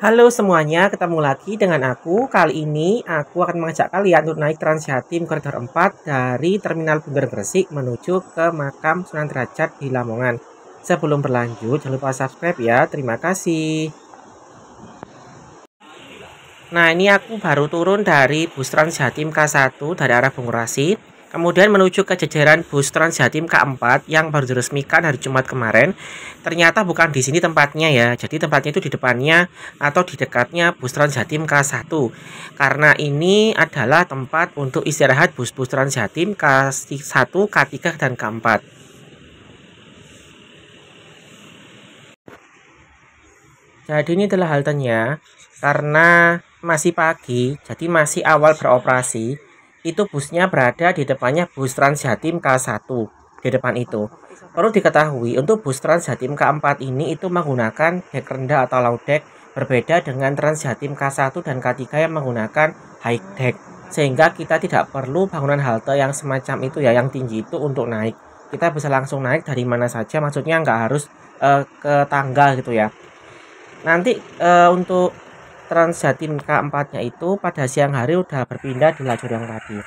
Halo semuanya, ketemu lagi dengan aku. Kali ini aku akan mengajak kalian untuk naik Transjatim Koridor 4 dari Terminal Bundaran Gresik menuju ke Makam Sunan Derajat di Lamongan. Sebelum berlanjut, jangan lupa subscribe ya. Terima kasih. Nah, ini aku baru turun dari bus Transjatim K1 dari arah Bungurasi. Kemudian menuju ke jajaran bus Transjatim K4 yang baru diresmikan hari Jumat kemarin. Ternyata bukan di sini tempatnya ya. Jadi tempatnya itu di depannya atau di dekatnya bus Transjatim K1. Karena ini adalah tempat untuk istirahat bus-bus Transjatim K1, K3, dan K4. Jadi ini adalah haltenya. Karena masih pagi, jadi masih awal beroperasi. Itu busnya berada di depannya bus Transjatim K1 di depan itu. Perlu diketahui untuk bus Transjatim K4 ini itu menggunakan dek rendah atau low deck, berbeda dengan Transjatim K1 dan K3 yang menggunakan high deck, sehingga kita tidak perlu bangunan halte yang semacam itu ya, yang tinggi itu untuk naik. Kita bisa langsung naik dari mana saja, maksudnya nggak harus ke tangga gitu ya. Nanti untuk Transjatim K4 nya itu pada siang hari udah berpindah di lajur yang tadi.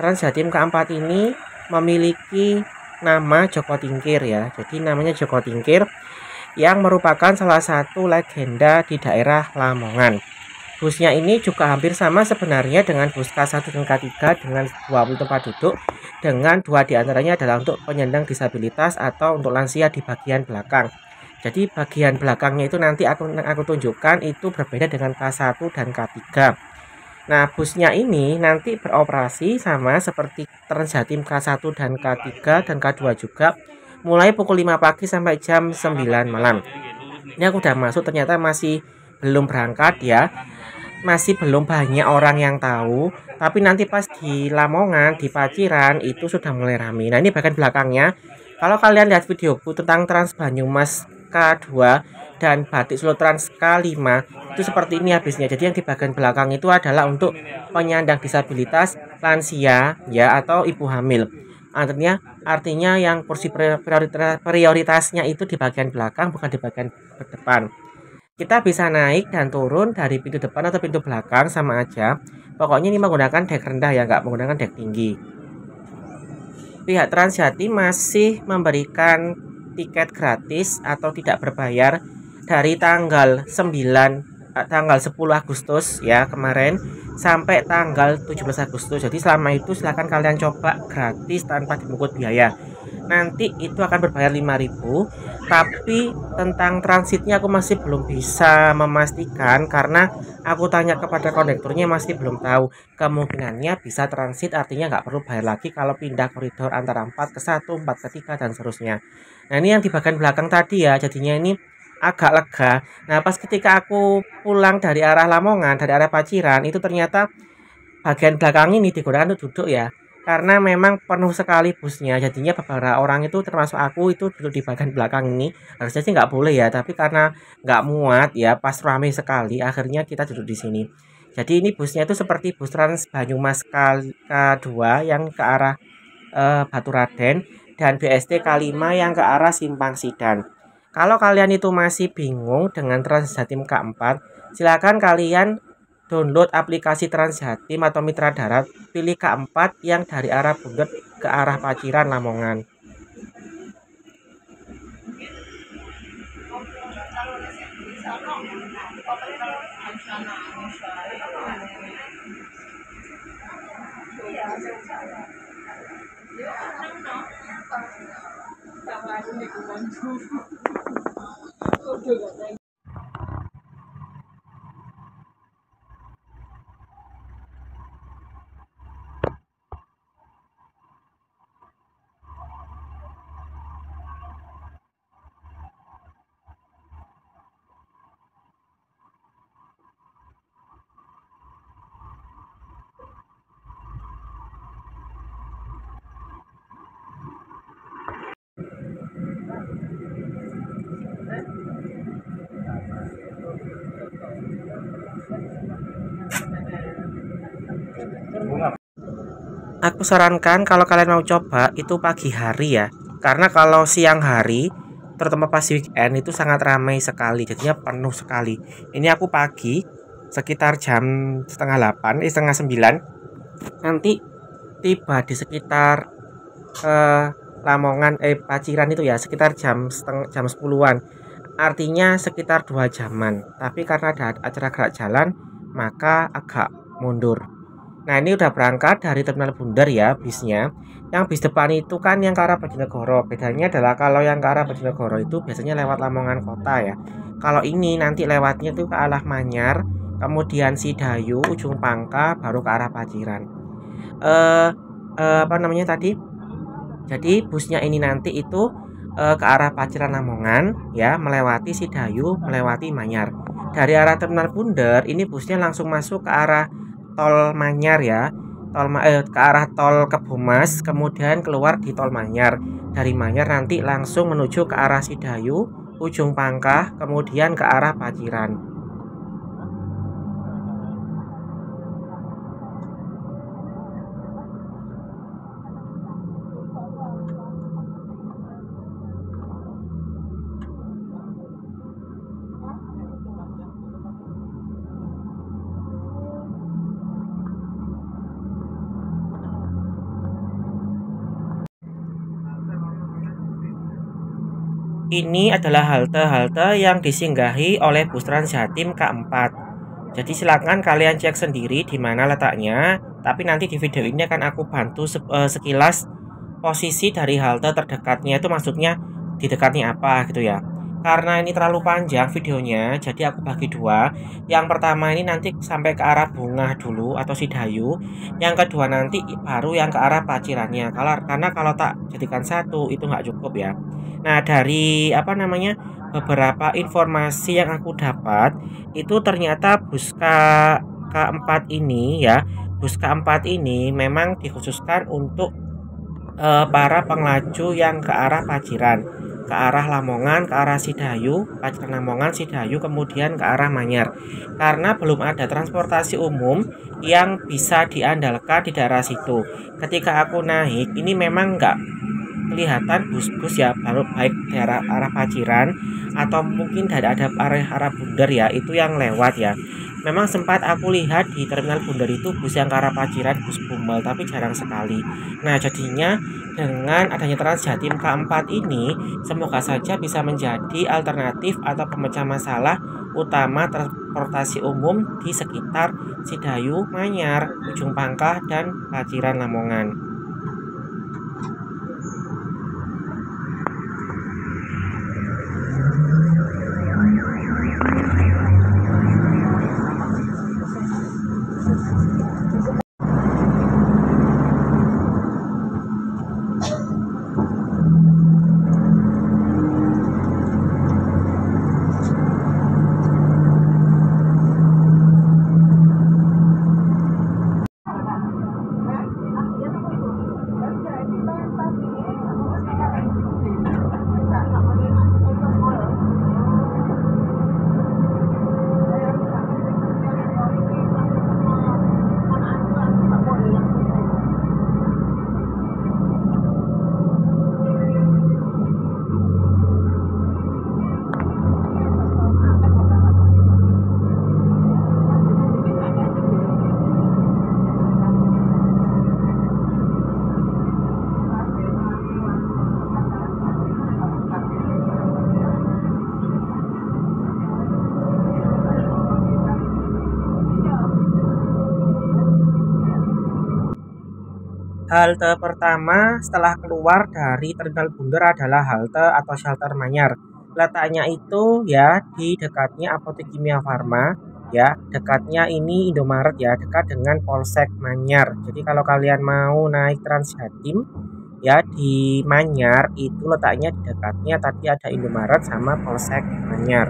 Transjatim K4 ini memiliki nama Joko Tingkir ya. Jadi namanya Joko Tingkir yang merupakan salah satu legenda di daerah Lamongan. Busnya ini juga hampir sama sebenarnya dengan bus K1 dan K3 dengan 20 tempat duduk, dengan 2 diantaranya adalah untuk penyandang disabilitas atau untuk lansia di bagian belakang. Jadi bagian belakangnya itu nanti aku tunjukkan itu berbeda dengan K1 dan K3. Nah, busnya ini nanti beroperasi sama seperti Transjatim K1 dan K3 dan K2 juga, mulai pukul 5 pagi sampai jam 9 malam. Ini aku udah masuk, ternyata masih belum berangkat ya. Masih belum banyak orang yang tahu, tapi nanti pas di Lamongan, di Paciran itu sudah mulai ramai. Nah, ini bagian belakangnya. Kalau kalian lihat videoku tentang Trans Banyumas K2 dan Batik Solo Trans K5 itu seperti ini habisnya. Jadi yang di bagian belakang itu adalah untuk penyandang disabilitas, lansia ya, atau ibu hamil. Artinya yang kursi prioritasnya itu di bagian belakang, bukan di bagian depan. Kita bisa naik dan turun dari pintu depan atau pintu belakang, sama aja. Pokoknya ini menggunakan dek rendah ya, nggak menggunakan dek tinggi. Pihak Transjatim masih memberikan tiket gratis atau tidak berbayar dari tanggal 10 Agustus ya kemarin sampai tanggal 17 Agustus. Jadi selama itu silahkan kalian coba gratis tanpa dipungut biaya. Nanti itu akan berbayar 5.000, tapi tentang transitnya aku masih belum bisa memastikan karena aku tanya kepada kondekturnya masih belum tahu. Kemungkinannya bisa transit, artinya nggak perlu bayar lagi kalau pindah koridor antara 4 ke 1, 4 ke 3 dan seterusnya. Nah, ini yang di bagian belakang tadi ya, jadinya ini agak lega. Nah, pas ketika aku pulang dari arah Lamongan, dari arah Paciran, itu ternyata bagian belakang ini digunakan untuk duduk ya. Karena memang penuh sekali busnya, jadinya beberapa orang itu termasuk aku itu duduk di bagian belakang ini. Harusnya sih nggak boleh ya, tapi karena nggak muat ya, pas ramai sekali, akhirnya kita duduk di sini. Jadi ini busnya itu seperti bus Trans Banyumas K2 yang ke arah Baturaden, dan BSD K5 yang ke arah Simpang Sidan. Kalau kalian itu masih bingung dengan Transjatim K4, silakan kalian download aplikasi Transjatim atau Mitra Darat, pilih K4 yang dari arah Bundet ke arah Paciran Lamongan. Aku sarankan kalau kalian mau coba itu pagi hari ya. Karena kalau siang hari terutama pas weekend itu sangat ramai sekali, jadinya penuh sekali. Ini aku pagi sekitar jam setengah 8, setengah 9 nanti tiba di sekitar Lamongan Paciran itu ya sekitar jam 10-an. Artinya sekitar 2 jaman. Tapi karena ada acara gerak jalan maka agak mundur. Nah, ini udah berangkat dari Terminal Bundar ya bisnya. Yang bis depan itu kan yang ke arah Bojonegoro. Bedanya adalah kalau yang ke arah Bojonegoro itu biasanya lewat Lamongan kota ya. Kalau ini nanti lewatnya tuh ke arah Manyar, kemudian Sidayu, Ujung Pangka, baru ke arah Paciran. Apa namanya tadi? Jadi busnya ini nanti itu ke arah Paciran Lamongan ya, melewati Sidayu, melewati Manyar. Dari arah Terminal Bundar ini busnya langsung masuk ke arah tol Manyar ya. Ke arah tol Kebomas, kemudian keluar di tol Manyar. Dari Manyar nanti langsung menuju ke arah Sidayu, Ujung Pangkah, kemudian ke arah Paciran. Ini adalah halte-halte yang disinggahi oleh bus Transjatim K4. Jadi silakan kalian cek sendiri di mana letaknya. Tapi nanti di video ini akan aku bantu sekilas posisi dari halte terdekatnya, itu maksudnya di dekatnya apa gitu ya. Karena ini terlalu panjang videonya, jadi aku bagi dua. Yang pertama ini nanti sampai ke arah Bungah dulu atau Sidayu. Yang kedua nanti baru yang ke arah Pacirannya. Karena kalau tak jadikan satu itu nggak cukup ya. Nah, dari apa namanya beberapa informasi yang aku dapat itu ternyata K4 ini ya, bus K4 ini memang dikhususkan untuk para pengelaju yang ke arah Paciran, ke arah Lamongan, ke arah Sidayu, Paciran Lamongan, Sidayu, kemudian ke arah Manyar. Karena belum ada transportasi umum yang bisa diandalkan di daerah situ. Ketika aku naik, ini memang nggak kelihatan bus-bus ya, baru baik daerah arah Paciran atau mungkin dari ada arah Bundar ya, itu yang lewat ya. Memang sempat aku lihat di Terminal Bundar itu bus yang ke arah Paciran, bus Bumel, tapi jarang sekali. Nah, jadinya dengan adanya Transjatim K4 ini, semoga saja bisa menjadi alternatif atau pemecah masalah utama transportasi umum di sekitar Sidayu, Manyar, Ujung Pangkah, dan Paciran Lamongan. Halte pertama setelah keluar dari Terminal Bundar adalah halte atau shelter Manyar. Letaknya itu ya di dekatnya Apotek Kimia Farma ya, dekatnya ini Indomaret ya, dekat dengan Polsek Manyar. Jadi kalau kalian mau naik Transjatim ya di Manyar itu letaknya di dekatnya tadi ada Indomaret sama Polsek Manyar.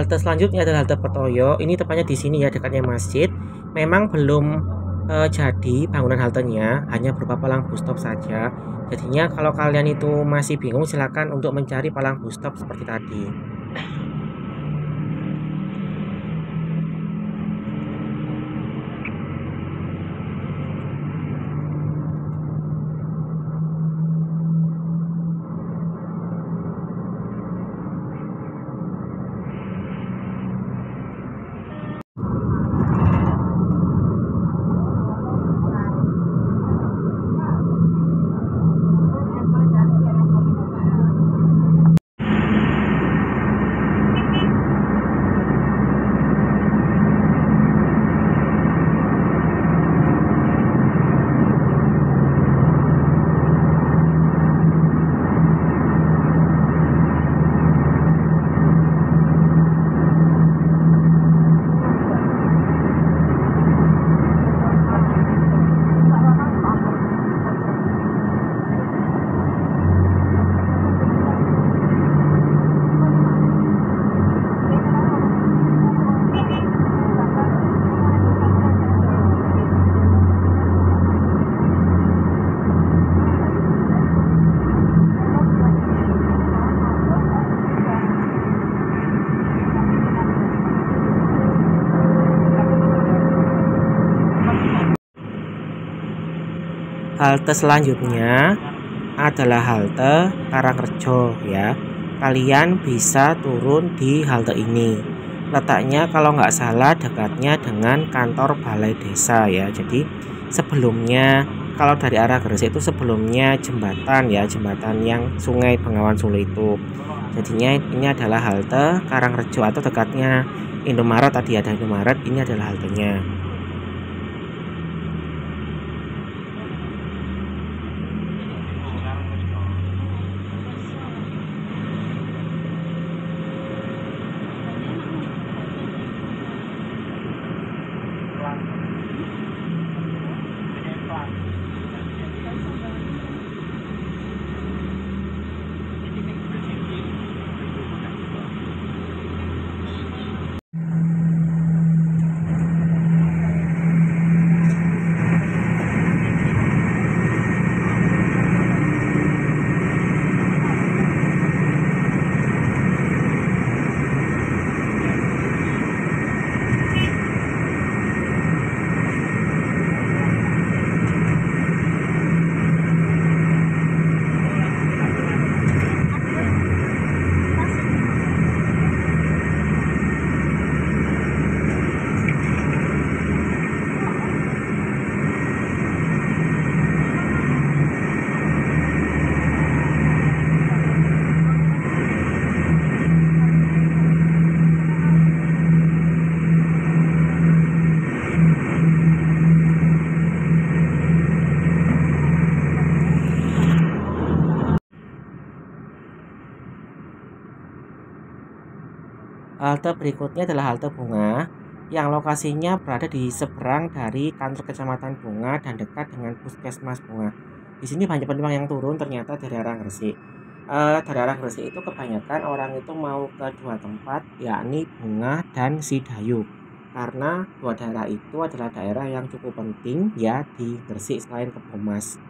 Halte selanjutnya adalah halte Petoyo. Ini tepatnya di sini ya, dekatnya masjid. Memang belum jadi bangunan haltenya, hanya berupa palang bus stop saja. Jadinya kalau kalian itu masih bingung, silakan untuk mencari palang bus stop seperti tadi. Halte selanjutnya adalah halte Karangrejo ya. Kalian bisa turun di halte ini. Letaknya kalau nggak salah dekatnya dengan kantor balai desa ya. Jadi sebelumnya kalau dari arah Gresik itu sebelumnya jembatan ya, jembatan yang Sungai Bengawan Solo itu. Jadinya ini adalah halte Karangrejo atau dekatnya Indomaret, tadi ada Indomaret, ini adalah haltenya. Halte berikutnya adalah halte Bunga yang lokasinya berada di seberang dari kantor kecamatan Bunga dan dekat dengan puskesmas Bunga. Di sini banyak penumpang yang turun ternyata dari arah Gresik. Dari arah Gresik itu kebanyakan orang itu mau ke dua tempat, yakni Bunga dan Sidayu. Karena dua daerah itu adalah daerah yang cukup penting ya di Gresik selain Kebomas.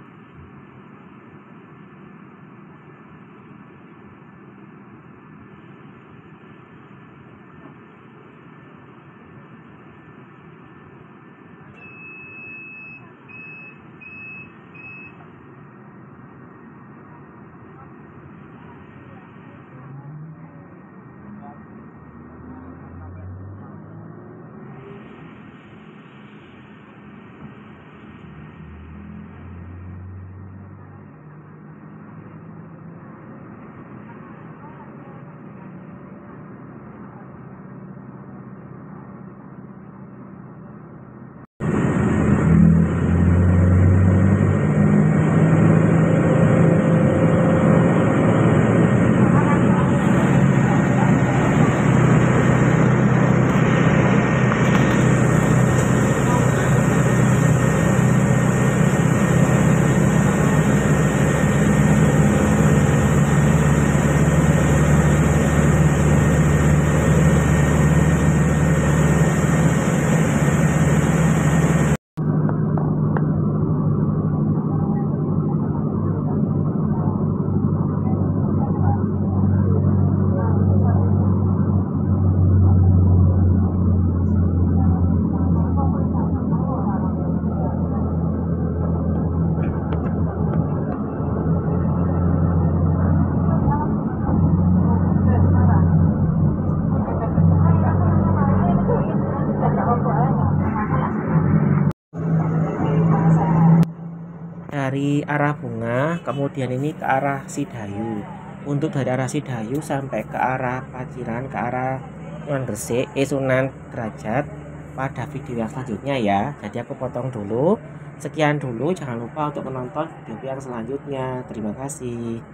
dari arah Bunga, kemudian ini ke arah Sidayu. Untuk dari arah Sidayu sampai ke arah Paciran, ke arah Sunan Gresik, Sunan Derajat pada video yang selanjutnya ya. Jadi aku potong dulu. Sekian dulu, jangan lupa untuk menonton video yang selanjutnya. Terima kasih.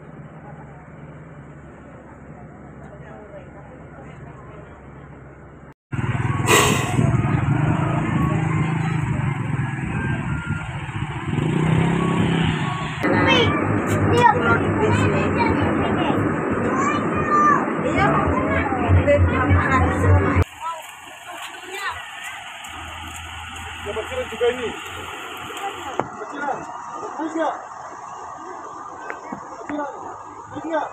Ya Paciran juga ini. Paciran, bagus nggak? Paciran, bagus nggak?